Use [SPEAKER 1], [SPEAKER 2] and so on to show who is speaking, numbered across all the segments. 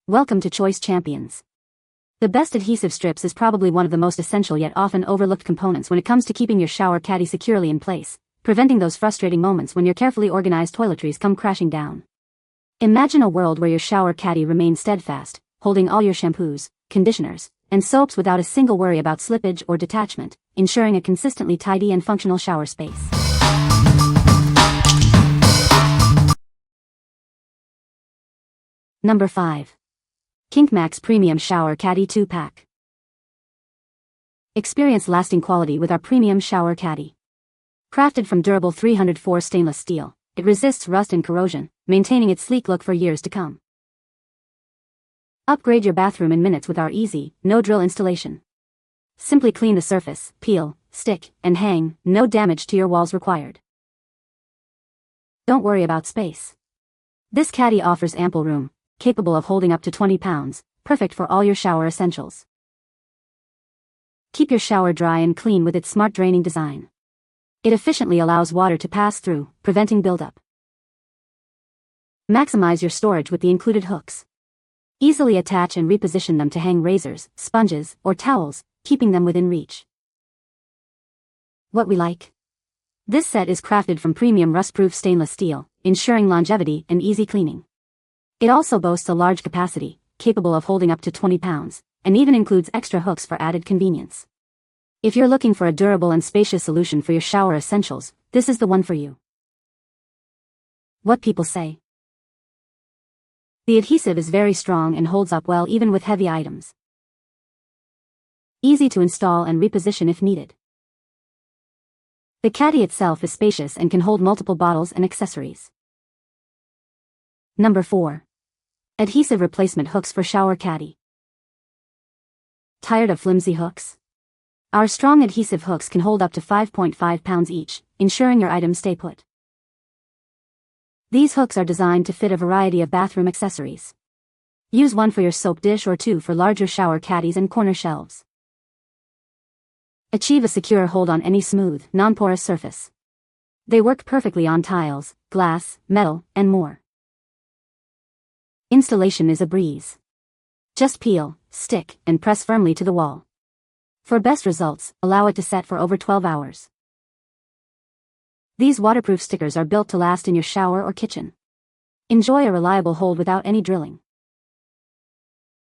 [SPEAKER 1] Welcome to Choice Champions. The best adhesive strips is probably one of the most essential yet often overlooked components when it comes to keeping your shower caddy securely in place, preventing those frustrating moments when your carefully organized toiletries come crashing down. Imagine a world where your shower caddy remains steadfast, holding all your shampoos, conditioners, and soaps without a single worry about slippage or detachment, ensuring a consistently tidy and functional shower space. Number 5. KINCMAX Premium Shower Caddy 2-Pack. Experience lasting quality with our premium shower caddy. Crafted from durable 304 stainless steel, it resists rust and corrosion, maintaining its sleek look for years to come. Upgrade your bathroom in minutes with our easy, no-drill installation. Simply clean the surface, peel, stick, and hang, no damage to your walls required. Don't worry about space. This caddy offers ample room, capable of holding up to 20 pounds, perfect for all your shower essentials. Keep your shower dry and clean with its smart draining design. It efficiently allows water to pass through, preventing buildup. Maximize your storage with the included hooks. Easily attach and reposition them to hang razors, sponges, or towels, keeping them within reach. What we like? This set is crafted from premium rust-proof stainless steel, ensuring longevity and easy cleaning. It also boasts a large capacity, capable of holding up to 20 pounds, and even includes extra hooks for added convenience. If you're looking for a durable and spacious solution for your shower essentials, this is the one for you. What people say. The adhesive is very strong and holds up well even with heavy items. Easy to install and reposition if needed. The caddy itself is spacious and can hold multiple bottles and accessories. Number 4. Adhesive replacement hooks for shower caddy. Tired of flimsy hooks? Our strong adhesive hooks can hold up to 5.5 pounds each, ensuring your items stay put. These hooks are designed to fit a variety of bathroom accessories. Use one for your soap dish or two for larger shower caddies and corner shelves. Achieve a secure hold on any smooth, non-porous surface. They work perfectly on tiles, glass, metal, and more. Installation is a breeze. Just peel, stick, and press firmly to the wall. For best results, allow it to set for over 12 hours. These waterproof stickers are built to last in your shower or kitchen. Enjoy a reliable hold without any drilling.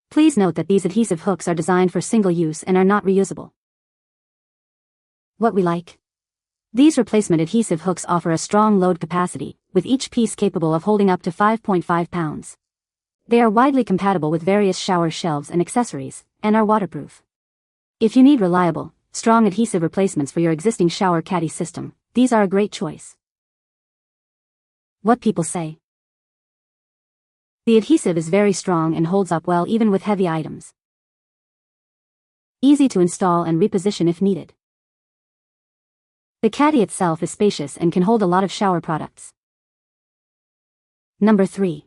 [SPEAKER 1] Please note that these adhesive hooks are designed for single use and are not reusable. What we like? These replacement adhesive hooks offer a strong load capacity, with each piece capable of holding up to 5.5 pounds. They are widely compatible with various shower shelves and accessories, and are waterproof. If you need reliable, strong adhesive replacements for your existing shower caddy system, these are a great choice. What people say. The adhesive is very strong and holds up well even with heavy items. Easy to install and reposition if needed. The caddy itself is spacious and can hold a lot of shower products. Number 3.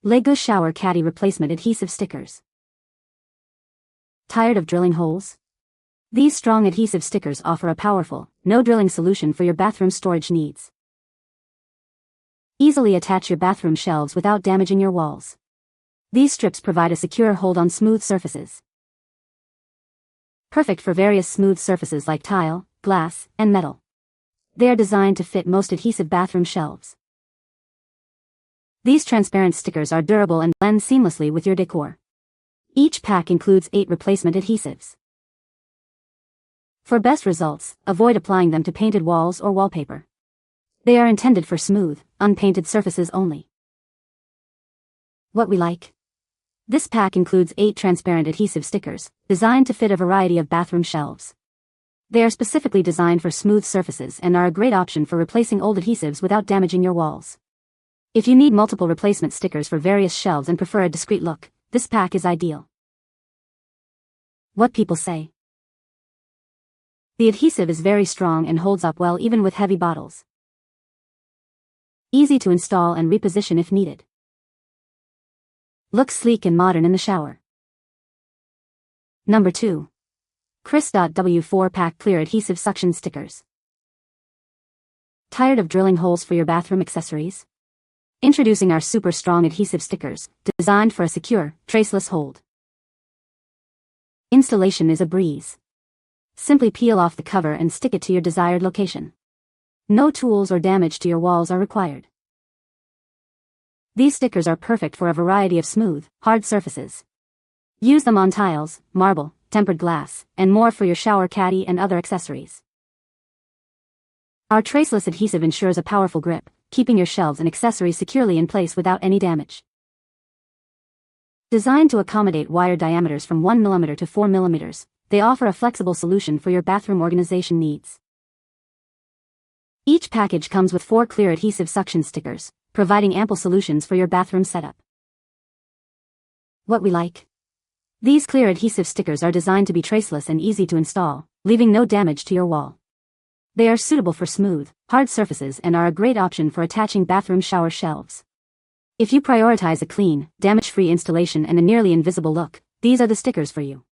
[SPEAKER 1] LAIGOO Shower Caddy Replacement Adhesive Stickers. Tired of drilling holes? These strong adhesive stickers offer a powerful, no-drilling solution for your bathroom storage needs. Easily attach your bathroom shelves without damaging your walls. These strips provide a secure hold on smooth surfaces. Perfect for various smooth surfaces like tile, glass, and metal. They are designed to fit most adhesive bathroom shelves. These transparent stickers are durable and blend seamlessly with your decor. Each pack includes 8 replacement adhesives. For best results, avoid applying them to painted walls or wallpaper. They are intended for smooth, unpainted surfaces only. What we like? This pack includes 8 transparent adhesive stickers, designed to fit a variety of bathroom shelves. They are specifically designed for smooth surfaces and are a great option for replacing old adhesives without damaging your walls. If you need multiple replacement stickers for various shelves and prefer a discreet look, this pack is ideal. What people say. The adhesive is very strong and holds up well even with heavy bottles. Easy to install and reposition if needed. Looks sleek and modern in the shower. Number 2. Chris.W 4-Pack Clear Adhesive Suction Stickers. Tired of drilling holes for your bathroom accessories? Introducing our super strong adhesive stickers, designed for a secure, traceless hold. Installation is a breeze. Simply peel off the cover and stick it to your desired location. No tools or damage to your walls are required. These stickers are perfect for a variety of smooth, hard surfaces. Use them on tiles, marble, tempered glass, and more for your shower caddy and other accessories. Our traceless adhesive ensures a powerful grip, keeping your shelves and accessories securely in place without any damage. Designed to accommodate wire diameters from 1 mm to 4 mm, they offer a flexible solution for your bathroom organization needs. Each package comes with 4 clear adhesive suction stickers, providing ample solutions for your bathroom setup. What we like? These clear adhesive stickers are designed to be traceless and easy to install, leaving no damage to your wall. They are suitable for smooth, hard surfaces and are a great option for attaching bathroom shower shelves. If you prioritize a clean, damage-free installation and a nearly invisible look, these are the stickers for you.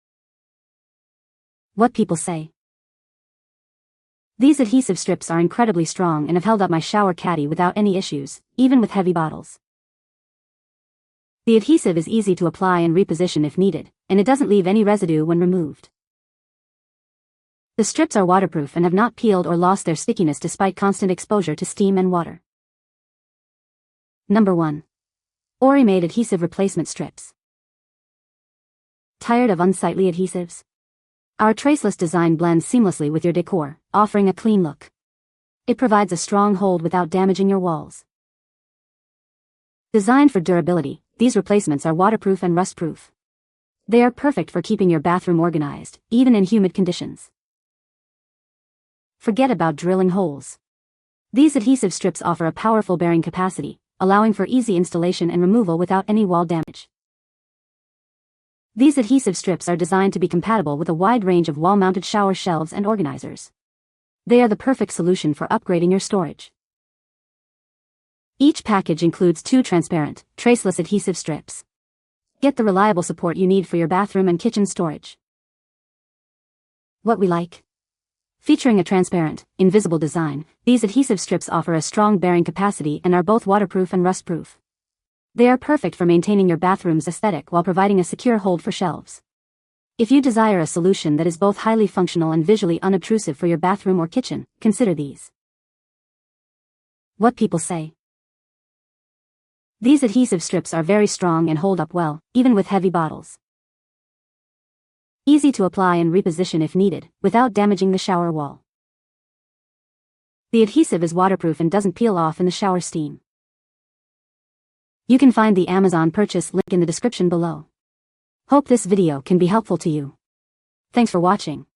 [SPEAKER 1] What people say. These adhesive strips are incredibly strong and have held up my shower caddy without any issues, even with heavy bottles. The adhesive is easy to apply and reposition if needed, and it doesn't leave any residue when removed. The strips are waterproof and have not peeled or lost their stickiness despite constant exposure to steam and water. Number 1. Orimade Adhesive Replacement Strips. Tired of unsightly adhesives? Our traceless design blends seamlessly with your decor, offering a clean look. It provides a strong hold without damaging your walls. Designed for durability, these replacements are waterproof and rust-proof. They are perfect for keeping your bathroom organized, even in humid conditions. Forget about drilling holes. These adhesive strips offer a powerful bearing capacity, allowing for easy installation and removal without any wall damage. These adhesive strips are designed to be compatible with a wide range of wall-mounted shower shelves and organizers. They are the perfect solution for upgrading your storage. Each package includes 2 transparent, traceless adhesive strips. Get the reliable support you need for your bathroom and kitchen storage. What we like? Featuring a transparent, invisible design, these adhesive strips offer a strong bearing capacity and are both waterproof and rust-proof. They are perfect for maintaining your bathroom's aesthetic while providing a secure hold for shelves. If you desire a solution that is both highly functional and visually unobtrusive for your bathroom or kitchen, consider these. What people say. These adhesive strips are very strong and hold up well, even with heavy bottles. Easy to apply and reposition if needed, without damaging the shower wall. The adhesive is waterproof and doesn't peel off in the shower steam. You can find the Amazon purchase link in the description below. Hope this video can be helpful to you. Thanks for watching.